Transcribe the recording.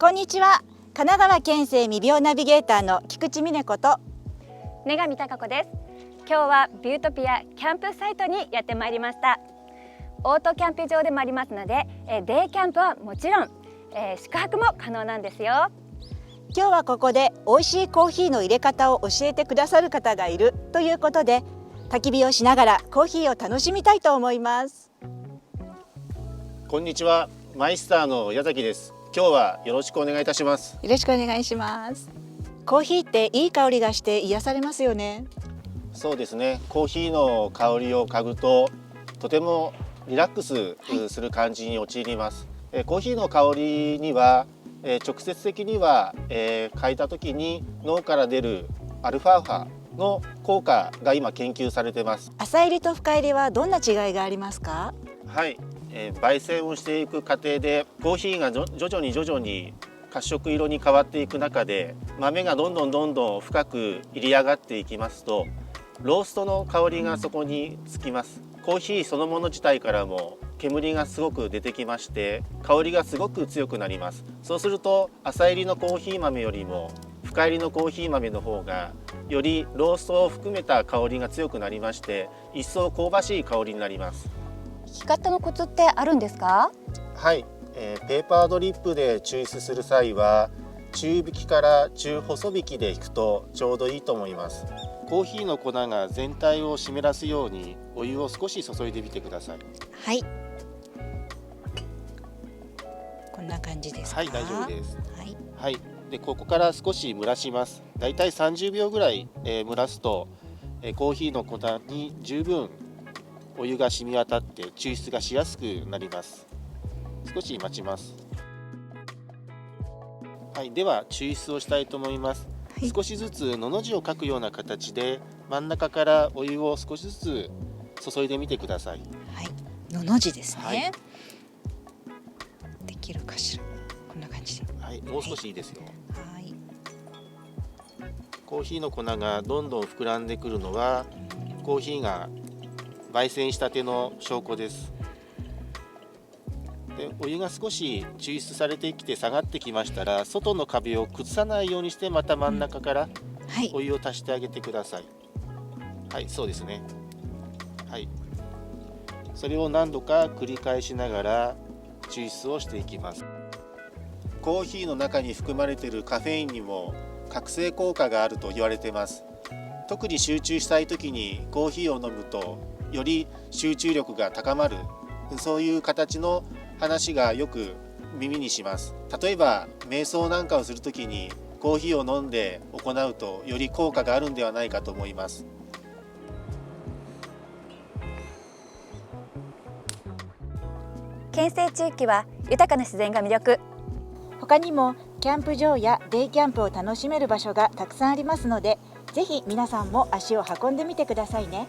こんにちは。神奈川県政未病ナビゲーターの菊池美音子と根上貴子です。今日はビュートピアキャンプサイトにやってまいりました。オートキャンプ場でもありますので、デイキャンプはもちろん、宿泊も可能なんですよ。今日はここで美味しいコーヒーの入れ方を教えてくださる方がいるということで、焚き火をしながらコーヒーを楽しみたいと思います。こんにちは、マイスターの矢崎です。今日はよろしくお願いいたします。よろしくお願いします。コーヒーっていい香りがして癒されますよね。そうですね。コーヒーの香りを嗅ぐととてもリラックスする感じに陥ります。コーヒーの香りには直接的には嗅いだ時に脳から出るアルファ波の効果が今研究されています。浅入りと深入りはどんな違いがありますか？はい、焙煎をしていく過程でコーヒーが徐々に褐色色に変わっていく中で、豆がどんどん深く入り上がっていきますと、ローストの香りがそこにつきます。コーヒーそのもの自体からも煙がすごく出てきまして、香りがすごく強くなります。そうすると浅入りのコーヒー豆よりも深入りのコーヒー豆の方がよりローストを含めた香りが強くなりまして、一層香ばしい香りになります。引き方のコツってあるんですか？はい、ペーパードリップで抽出する際は中引きから中細引きで引くとちょうどいいと思います。コーヒーの粉が全体を湿らすようにお湯を少し注いでみてください。はい。こんな感じですか？はい、大丈夫です。はい。はい。で、ここから少し蒸らします。だいたい30秒ぐらい、蒸らすと、コーヒーの粉に十分お湯が染み渡って抽出がしやすくなります。少し待ちます。はい、では抽出をしたいと思います。はい、少しずつのの字を書くような形で真ん中からお湯を少しずつ注いでみてください。はい。のの字ですね。はい、できるかしら。こんな感じで。はい、もう少しいいですよ。はい。コーヒーの粉がどんどん膨らんでくるのは、コーヒーが焙煎したての証拠です。で、お湯が少し抽出されてきて下がってきましたら、外の壁を崩さないようにしてまた真ん中からお湯を足してあげてください。はい、そうですね。はい、それを何度か繰り返しながら抽出をしていきます。コーヒーの中に含まれているカフェインにも覚醒効果があると言われています。特に集中したい時にコーヒーを飲むとより集中力が高まる、そういう形の話がよく耳にします。例えば瞑想なんかをするときにコーヒーを飲んで行うとより効果があるんではないかと思います。県西地域は豊かな自然が魅力。他にもキャンプ場やデイキャンプを楽しめる場所がたくさんありますので、ぜひ皆さんも足を運んでみてくださいね。